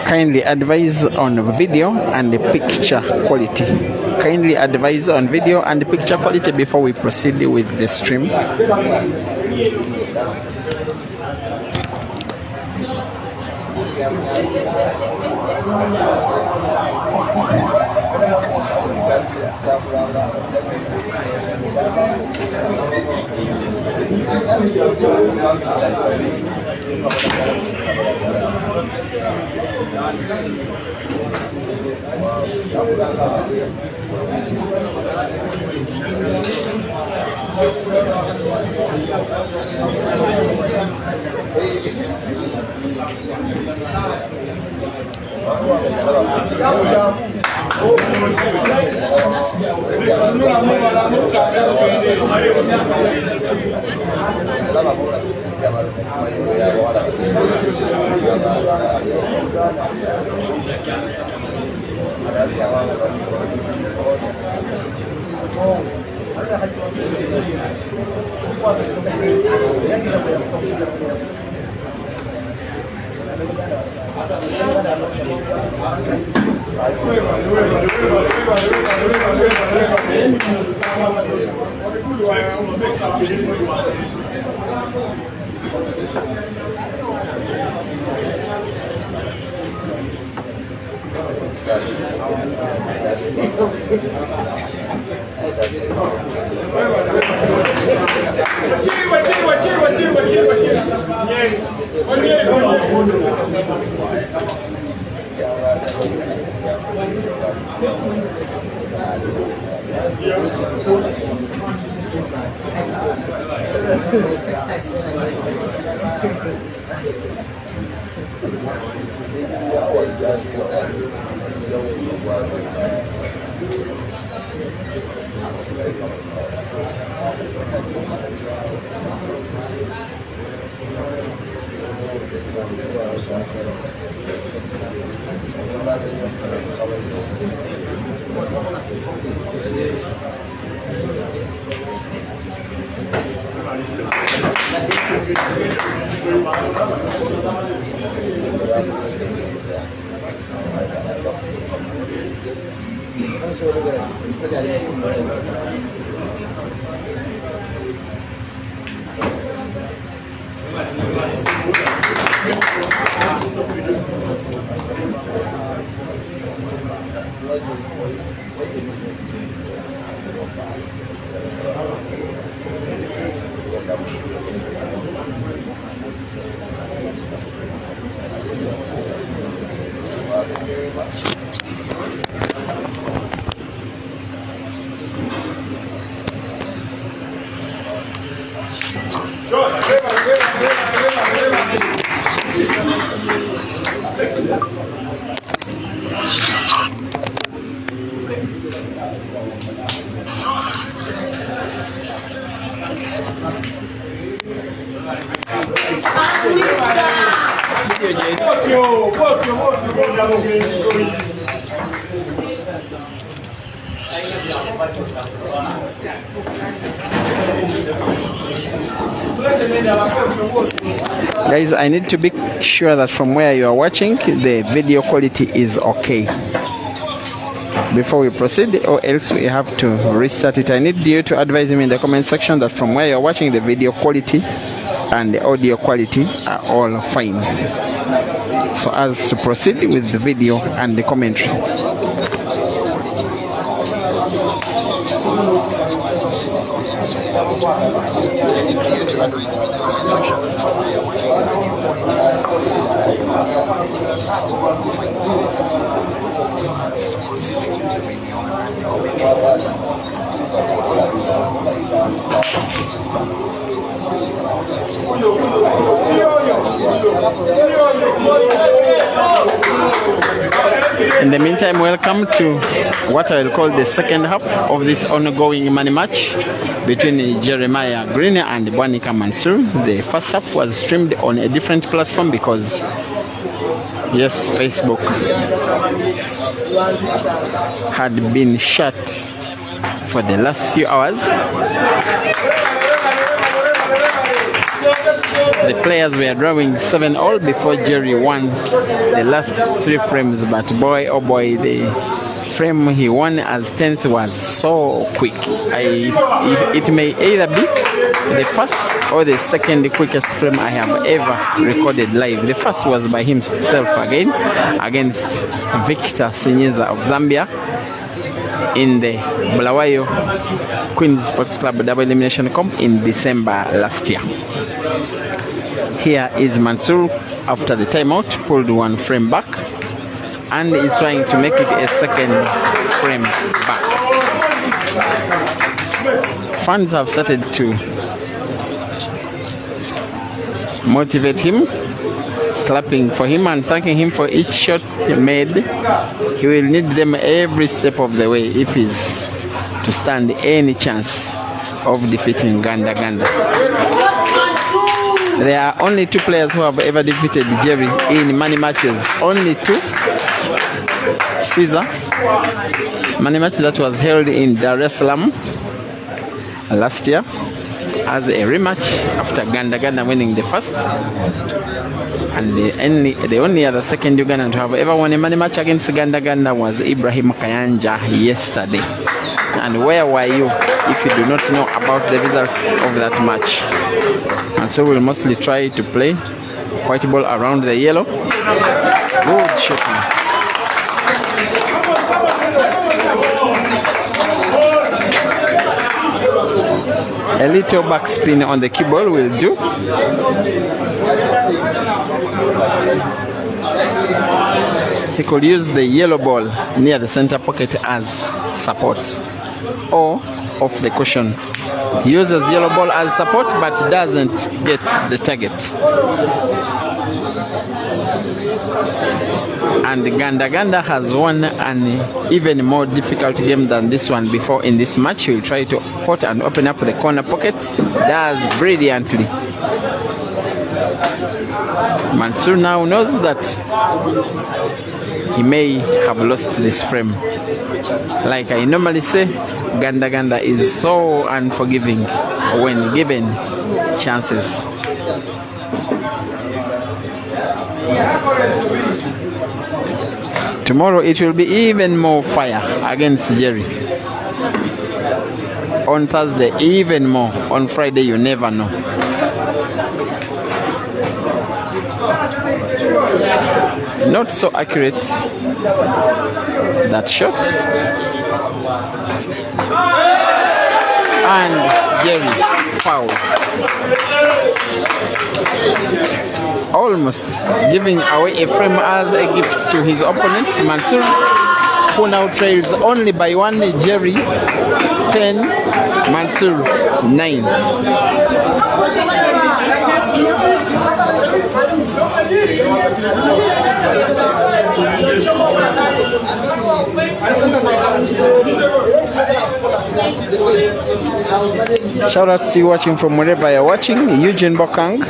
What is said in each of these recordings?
Kindly advise on video and picture quality. Kindly advise on video and picture quality before we proceed with the stream. Guys, I need to be sure that from where you are watching, the video quality is okay before we proceed, or else we have to restart it. I need you to advise me in the comment section that from where you're watching, the video quality and the audio quality are all fine, so as to proceed with the video and the commentary. In the meantime, welcome to what I will call the second half of this ongoing money match between Jeremiah Green and Bwanika Mansoor. The first half was streamed on a different platform because, yes, Facebook had been shut for the last few hours. The players were drawing 7-all before Jerry won the last 3 frames, but boy oh boy, the frame he won as 10th was so quick. It may either be the first or the second quickest frame I have ever recorded live. The first was by himself again against Victor Sinyeza of Zambia in the Bulawayo Queen's Sports Club double elimination comp in December last year. Here is Mansoor after the timeout, pulled 1 frame back and is trying to make it a second frame back. Fans have started to motivate him, clapping for him and thanking him for each shot he made. He will need them every step of the way if he's to stand any chance of defeating GANDA-GANDA. There are only 2 players who have ever defeated Jerry in money matches. Only 2. Caesar, money match that was held in Dar es Salaam last year as a rematch after GANDA-GANDA winning the first. And the only other second Ugandan to have ever won a money match against GANDA-GANDA was Ibrahim Kayanja yesterday. And where were you if you do not know about the results of that match? And so we'll mostly try to play white ball around the yellow. Good shooting. A little backspin on the cue ball will do. He could use the yellow ball near the center pocket as support, or off the cushion. He uses yellow ball as support but doesn't get the target. And GANDA-GANDA has won an even more difficult game than this one before in this match. He will try to pot and open up the corner pocket. Does brilliantly. Mansoor now knows that he may have lost this frame. Like I normally say, GANDA-GANDA is so unforgiving when given chances. Tomorrow it will be even more fire against Jerry. On Thursday even more. On Friday you never know. Not so accurate, that shot. And Jerry fouls. All almost giving away a frame as a gift to his opponent, Mansoor, who now trails only by 1. Jerry 10, Mansoor 9. Shout out to you watching from wherever you're watching. Eugene Bokang,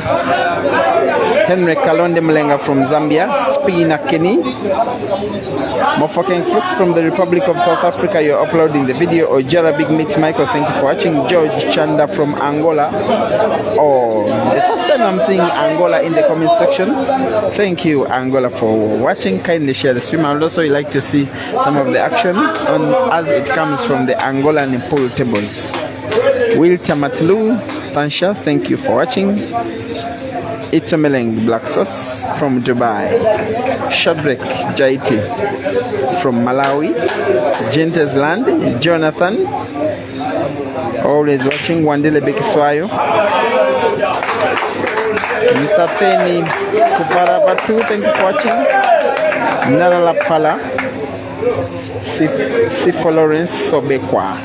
Henry Kalonde Mlenga from Zambia, Spina Kenny, Mofoking Flux from the Republic of South Africa, you're uploading the video. Ojara Big Meat Michael, thank you for watching. George Chanda from Angola. Oh, the first time I'm seeing Angola in the comment section. Thank you, Angola, for watching. Kindly share the stream. I would also like to see some of the action as it comes from the Angolan pool tables. Will Tamatlu Tansha, thank you for watching. Itameleng Black Sauce from Dubai. Shadrach Jaiti from Malawi. Gentes Land. Jonathan, always watching. Wandile Bekiswayo. Mtateni Kufarabatu, thank you for watching. Nalalapala. Sifo Lawrence Sobekwa.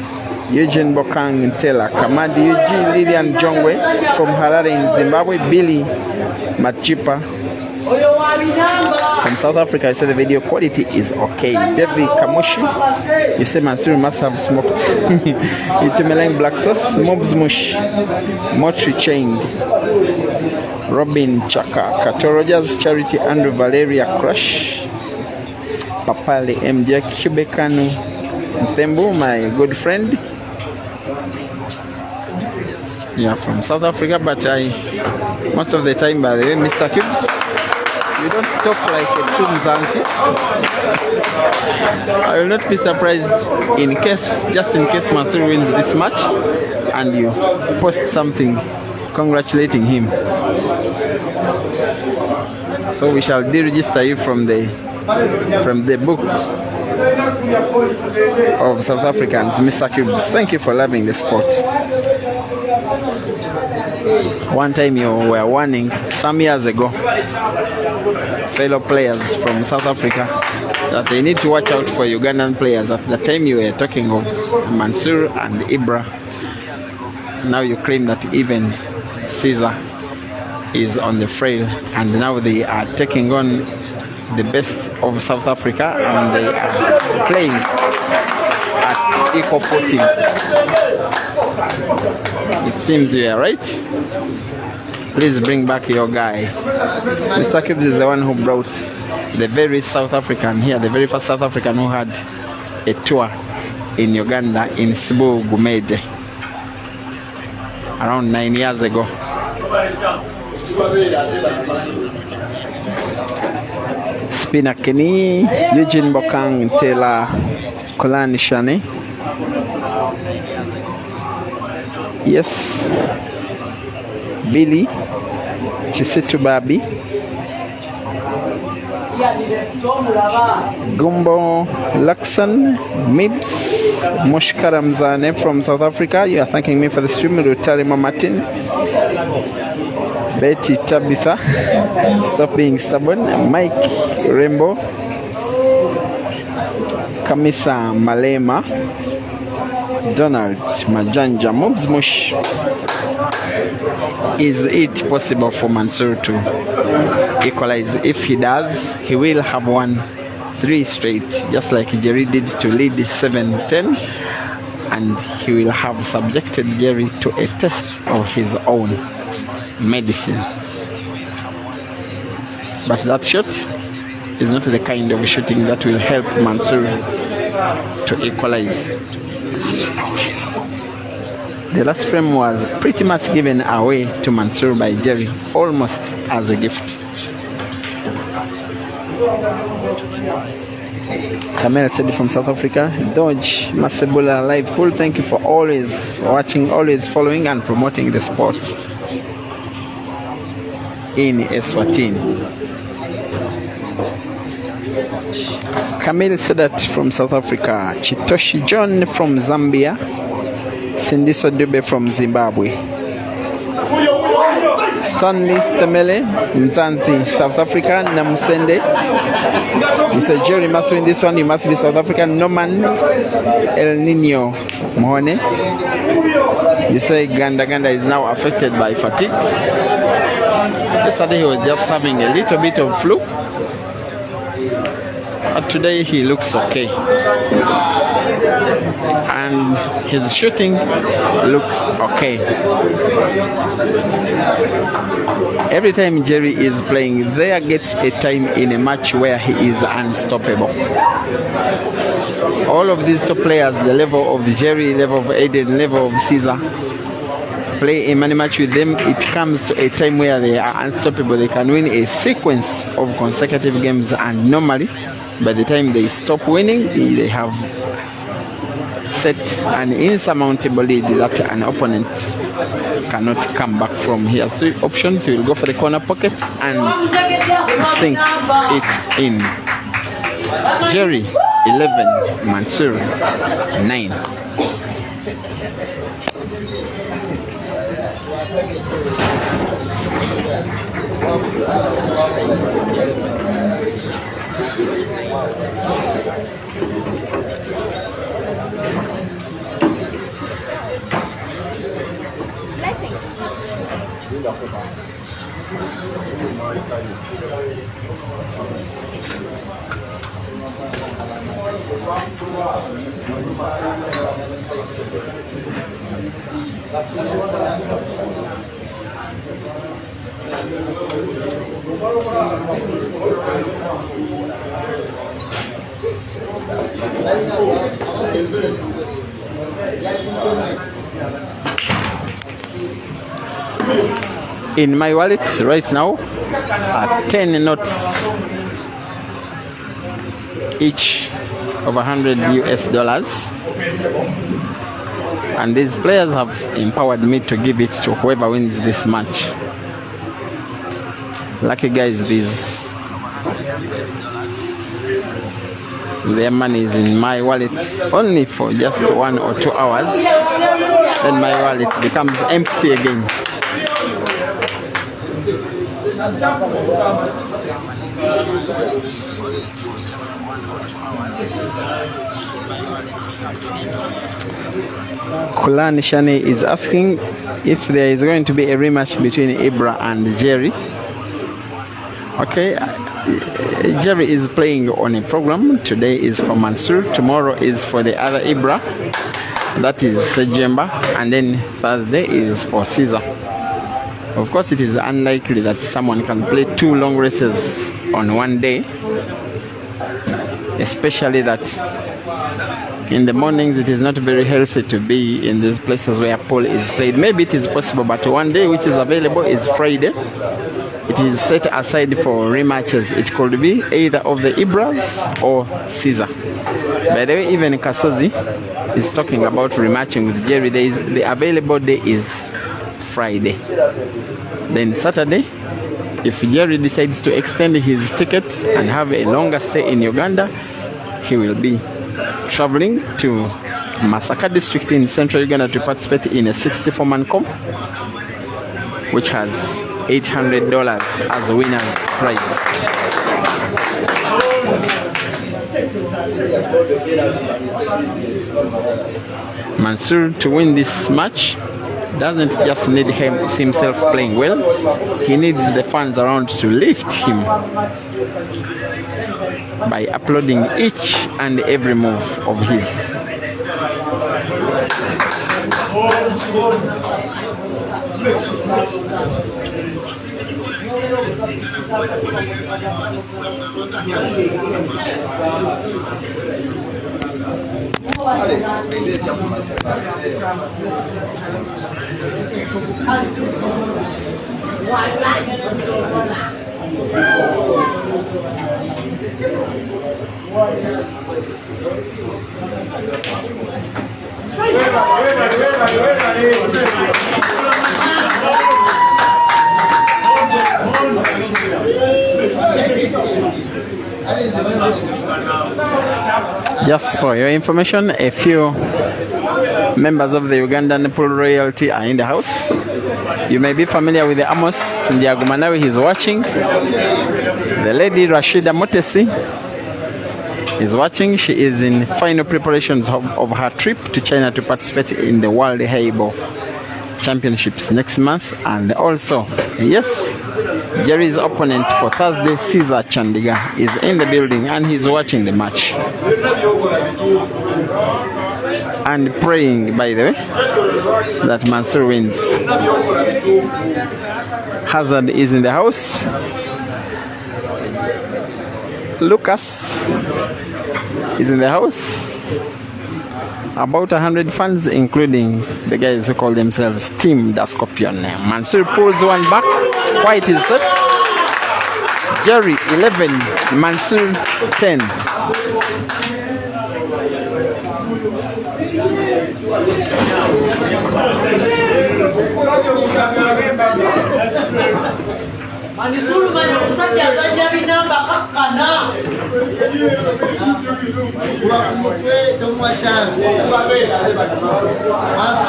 Eugene Bokang Ntela, Kamadi Eugene Lilian Jongwe from Harare in Zimbabwe. Billy Machipa from South Africa, I said the video quality is okay. David Kamushi, you say Mansoor must have smoked. Itumeleng Black Sauce, Mobs Mush, Motri Chain, Robin Chaka, Katorojas Charity, Andrew Valeria Crush, Papale MJ Kubekanu Nthembu, my good friend. Yeah, from South Africa, but most of the time, by the way, Mr. Cubes, you don't talk like a true Mzansi. I will not be surprised just in case Mansoor wins this match and you post something congratulating him. So we shall deregister you from the book of South Africans, Mr. Cubes. Thank you for loving the sport. One time you were warning some years ago fellow players from South Africa that they need to watch out for Ugandan players. At the time you were talking of Mansoor and Ibra. Now you claim that even Caesar is on the frail, and now they are taking on the best of South Africa and they are playing at equal footing. It seems you are right. Please bring back your guy. Mr. Cubes is the one who brought the very South African here, the very first South African who had a tour in Uganda, in Sibu Gumede, around 9 years ago. Spina Kenny, Eugene Bokang Ntela, Kolani Shane. Yes, Billy Chisitu Babi, Gumbo Laksan, Mibs, Moshkara Mzane from South Africa. You are thanking me for the stream. Rutarima Martin, Betty Tabitha, stop being stubborn. Mike Rainbow, Kamisa Malema, Donald Majanja, Mobs Mush. Is it possible for Mansoor to equalize? If he does, he will have won 3 straight, just like Jerry did to lead 7-10, and he will have subjected Jerry to a test of his own medicine. But that shot is not the kind of shooting that will help Mansoor to equalize. The last frame was pretty much given away to Mansoor by Jerry, almost as a gift. Kamel said from South Africa, Dodge Masebula Live Pool, thank you for always watching, always following and promoting the sport in Eswatini. Kamel Sadat from South Africa, Chitoshi John from Zambia, Sindiso Dube from Zimbabwe. Stanley Stemele, Mzanzi, South Africa, Namusende. You say Jerry must win this one, you must be South African. Norman El Nino Mohone. You say GANDA-GANDA is now affected by fatigue. Yesterday he was just having a little bit of flu, but today he looks okay. And his shooting looks okay. Every time Jerry is playing, there gets a time in a match where he is unstoppable. All of these top players, the level of Jerry, level of Aiden, level of Caesar, play a money match with them, it comes to a time where they are unstoppable. They can win a sequence of consecutive games, and normally by the time they stop winning, they have set an insurmountable lead that an opponent cannot come back from. He has three options. He will go for the corner pocket and sinks it in. Jerry 11, Mansoor 9. In my wallet right now are 10 notes, each of $100 US, and these players have empowered me to give it to whoever wins this match. Lucky guys, these their money is in my wallet only for just 1 or 2 hours, then my wallet becomes empty again. Kulan Shani is asking if there is going to be a rematch between Ibra and Jerry. Okay, Jerry is playing on a program. Today is for Mansoor, tomorrow is for the other Ibra, that is Sejemba, and then Thursday is for Caesar. Of course, it is unlikely that someone can play 2 long races on one day, especially that in the mornings it is not very healthy to be in these places where pool is played. Maybe it is possible, but one day which is available is Friday. It is set aside for rematches. It could be either of the Ibras or Caesar. By the way, even Kasozi is talking about rematching with Jerry. The available day is Friday. Then Saturday, if Jerry decides to extend his ticket and have a longer stay in Uganda, he will be traveling to Masaka district in central Uganda to participate in a 64-man comp, which has $800 as a winner's prize. Mansoor, to win this match, doesn't just need himself playing well, he needs the fans around to lift him by applauding each and every move of his. Just for your information, a few Members of the Ugandan pool royalty are in the house. You may be familiar with the Amos Ndiagumanawi, he's watching. The lady Rashida Motesi is watching. She is in final preparations of her trip to China to participate in the World Heibo Championships next month. And also, yes, Jerry's opponent for Thursday, Caesar Chandiga, is in the building and he's watching the match. And praying, by the way, that Mansoor wins. Hazard is in the house. Lucas is in the house. About 100 fans, including the guys who call themselves Team the Scorpion. Mansoor pulls one back. White is set. Jerry 11, Mansoor 10.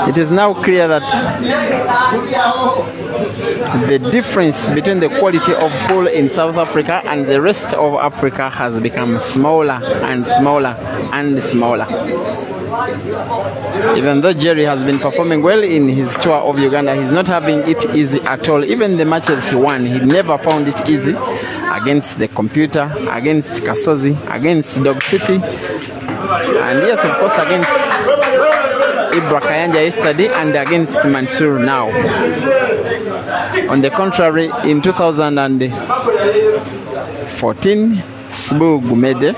It is now clear that the difference between the quality of pool in South Africa and the rest of Africa has become smaller and smaller and smaller. Even though Jerry has been performing well in his tour of Uganda, he's not having it easy at all. Even the matches he won, he never found it easy. Against the Computer, against Kasozi, against Dog City, and yes, of course, against Ibra Kayanja yesterday, and against Mansoor now. On the contrary, in 2014, Sbu Gumede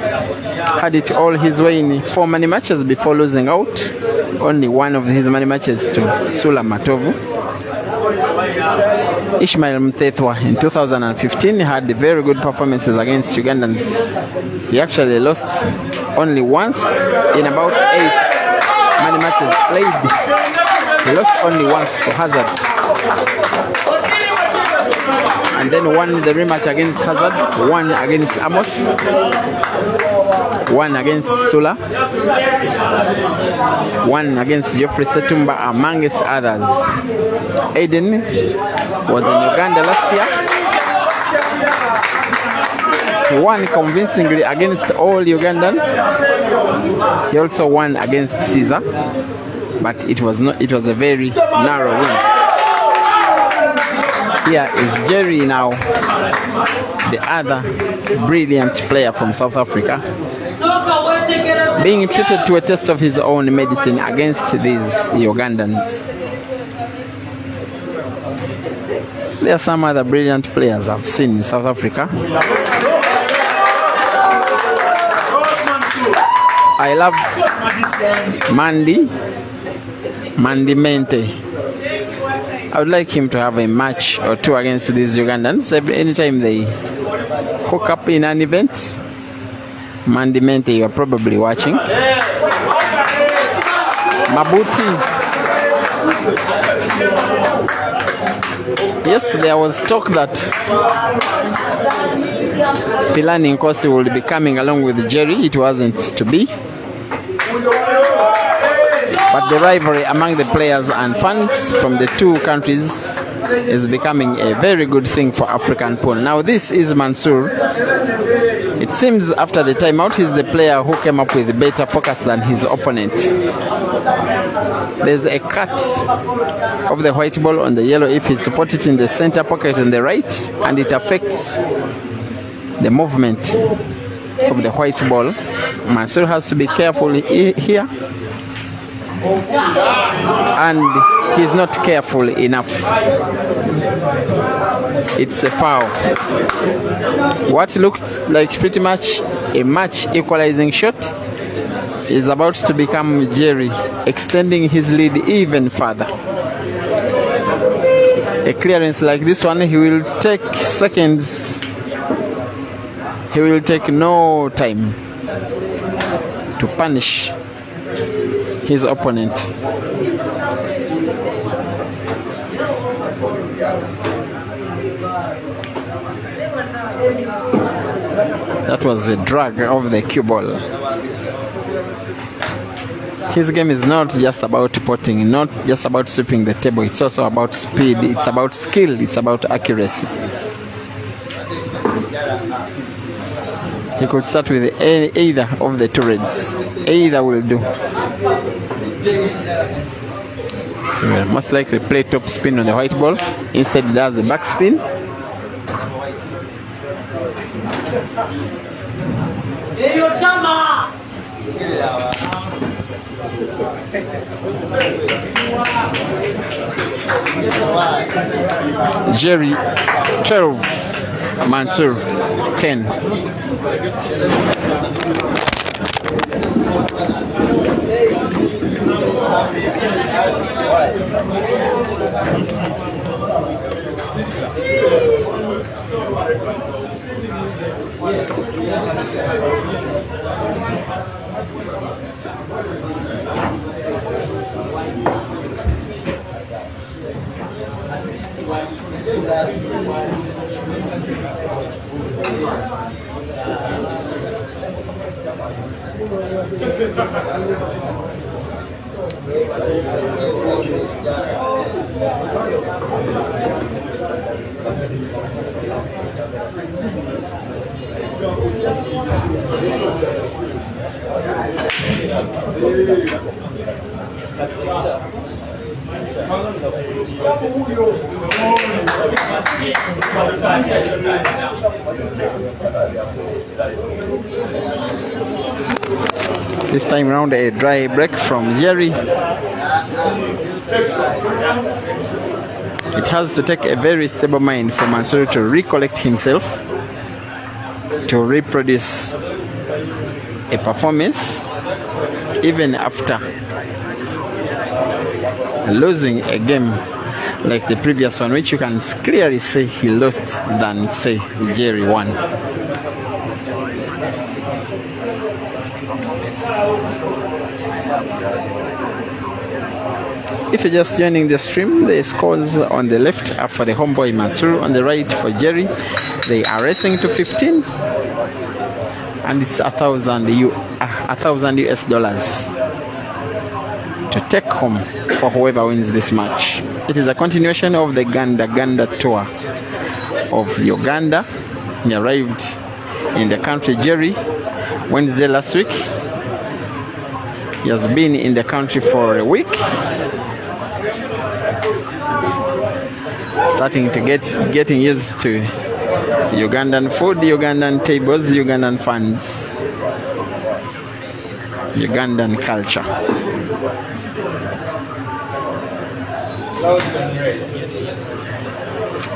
had it all his way in 4 money matches before losing out. Only one of his money matches to Sula Matovu. Ishmael Mtetwa in 2015 had very good performances against Ugandans. He actually lost only once in about 8 money matches played. He lost only once to Hazard. And then won the rematch against Hazard, one against Amos, one against Sula, one against Geoffrey Setumba, amongst others. Aiden was in Uganda last year. He won convincingly against all Ugandans. He also won against Caesar, but it was a very narrow win. Here is Jerry now, the other brilliant player from South Africa, being treated to a test of his own medicine against these Ugandans. There are some other brilliant players I've seen in South Africa. I love Mandy Mente. I would like him to have a match or two against these Ugandans. Anytime they hook up in an event, Mandy Mente, you are probably watching. Mabuti. Yes, there was talk that Philani Nkosi would be coming along with Jerry. It wasn't to be. But the rivalry among the players and fans from the two countries is becoming a very good thing for African pool. Now this is Mansoor. It seems after the timeout, he's the player who came up with better focus than his opponent. There's a cut of the white ball on the yellow if he supports it in the center pocket on the right, and it affects the movement of the white ball. Mansoor has to be careful here. And he's not careful enough. It's a foul. What looked like pretty much a match equalizing shot is about to become Jerry, extending his lead even further. A clearance like this one, he will take seconds. He will take no time to punish his opponent. That was a drag of the cue ball. His game is not just about potting, not just about sweeping the table. It's also about speed, it's about skill, it's about accuracy. He could start with either of the two reds. Either will do. He will most likely play top spin on the white ball. Instead, he does the back spin. Jerry 12, Mansoor 10. This time round, a dry break from Jerry. It has to take a very stable mind for Mansoor to recollect himself, to reproduce a performance even after losing a game like the previous one, which you can clearly say he lost than say Jerry won. If you're just joining the stream, the scores on the left are for the homeboy Mansoor, on the right for Jerry. They are racing to 15, and it's $1,000 US dollars to take home for whoever wins this match. It is a continuation of the GANDA-GANDA tour of Uganda. He arrived in the country, Jerry, Wednesday last week. He has been in the country for a week, starting to getting used to Ugandan food, Ugandan tables, Ugandan fans, Ugandan culture.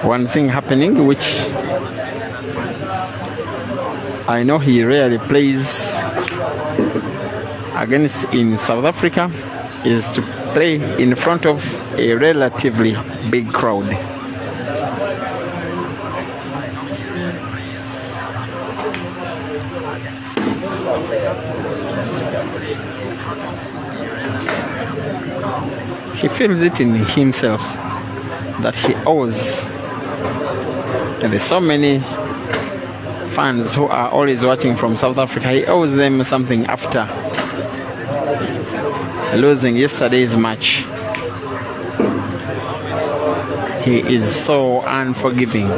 One thing happening, which I know he rarely plays against in South Africa, is to play in front of a relatively big crowd. He feels it in himself that he owes, and there's so many fans who are always watching from South Africa, he owes them something after losing yesterday's match. He is so unforgiving,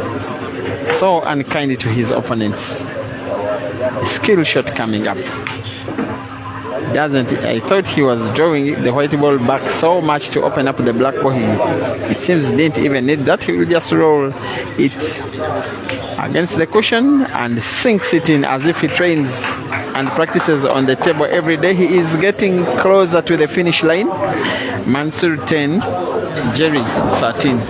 so unkind to his opponents. A skill shot coming up. I thought he was drawing the white ball back so much to open up the black ball. It seems didn't even need that. He will just roll it against the cushion and sinks it in as if he trains and practices on the table every day. He is getting closer to the finish line. Mansoor 10, Jerry 13.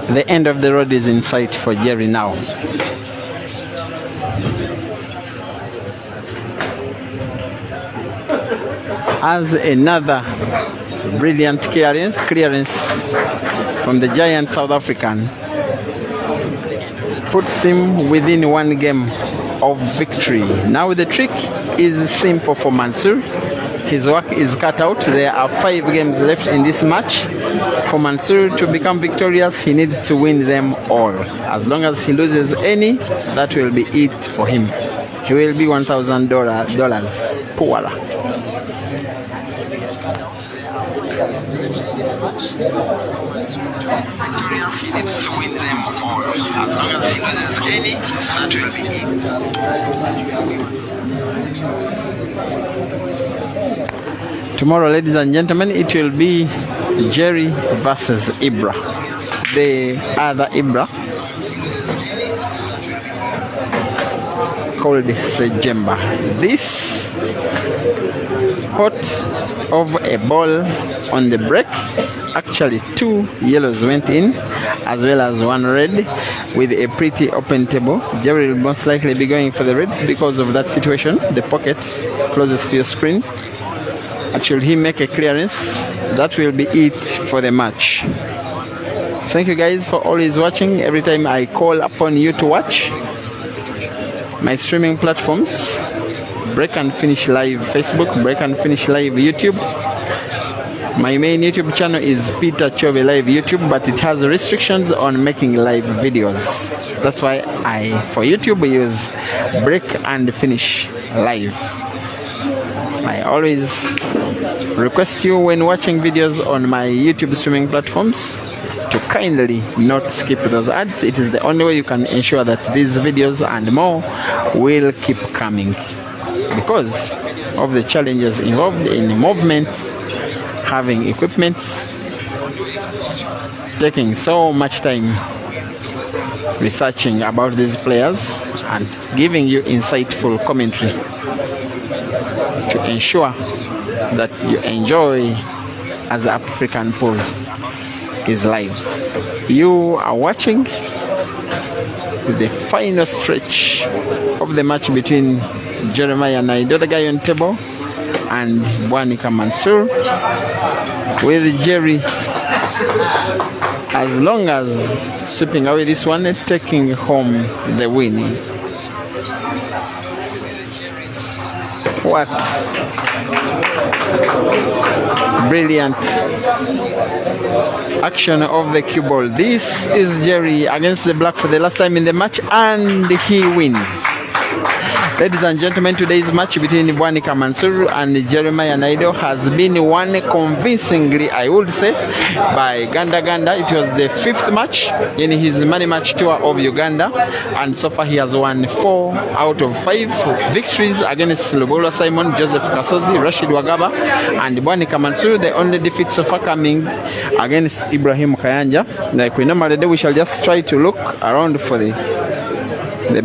The end of the road is in sight for Jerry now. As another brilliant clearance from the giant South African puts him within one game of victory. Now the trick is simple for Mansoor. His work is cut out. There are 5 games left in this match. For Mansoor to become victorious, he needs to win them all. As long as he loses any, that will be it for him. He will be $1,000 poorer. Victorious, he needs to win them all. As long as he loses any, that will be it. Tomorrow, ladies and gentlemen, it will be Jerry versus Ibra. The other Ibra, called Sejemba. This pot of a ball on the break. Actually 2 yellows went in, as well as 1 red, with a pretty open table. Jerry will most likely be going for the reds because of that situation, the pocket closest to your screen. And should he make a clearance, that will be it for the match. Thank you guys for always watching. Every time I call upon you to watch my streaming platforms, Break and Finish Live Facebook, Break and Finish Live YouTube. My main YouTube channel is Peter Chove Live YouTube, but it has restrictions on making live videos. That's why I, for YouTube, use Break and Finish Live. I always request you when watching videos on my YouTube streaming platforms to kindly not skip those ads. It is the only way you can ensure that these videos and more will keep coming, because of the challenges involved in movement, having equipment, taking so much time researching about these players and giving you insightful commentary to ensure that you enjoy as the African pool is live. You are watching the final stretch of the match between Jeremiah Naido, the guy on table, and Bwanika Mansoor, with Jerry, as long as sweeping away this one, taking home the win. What brilliant action of the cue ball. This is Jerry against the black for the last time in the match, and he wins. Ladies and gentlemen, today's match between Bwanika Mansoor and Jeremiah Naido has been won convincingly, I would say, by GANDA-GANDA. It was the 5th match in his money match tour of Uganda, and so far he has won 4 out of 5 victories against Lubola Simon, Joseph Kasozi, Rashid Wagaba, and Bwanika Mansoor. The only defeat so far coming against Ibrahim Kayanja. Like we normally do, we shall just try to look around for the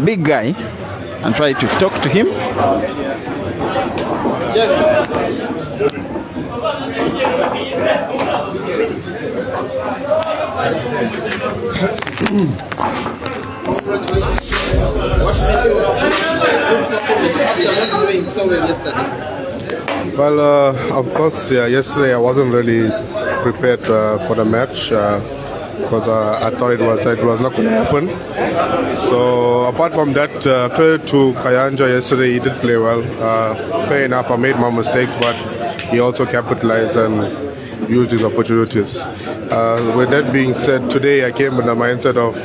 big guy and try to talk to him. Well, of course, yeah, yesterday I wasn't really prepared for the match because I thought it was not going to happen. So apart from that, credit to Kayanja yesterday, he did play well. Fair enough, I made my mistakes, but he also capitalized and used his opportunities. With that being said, today I came with the mindset of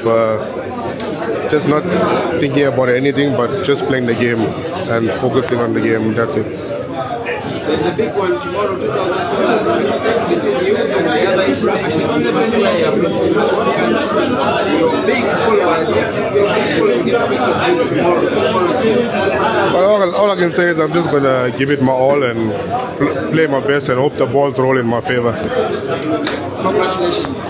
just not thinking about anything, but just playing the game and focusing on the game. That's it. There's a big one tomorrow, $2,000 mixed between you and the other Ibrahim. The only venue where you have lost the match, what your big following expect to do tomorrow's game. Well, all I can say is I'm just going to give it my all and play my best and hope the balls roll in my favor. Congratulations.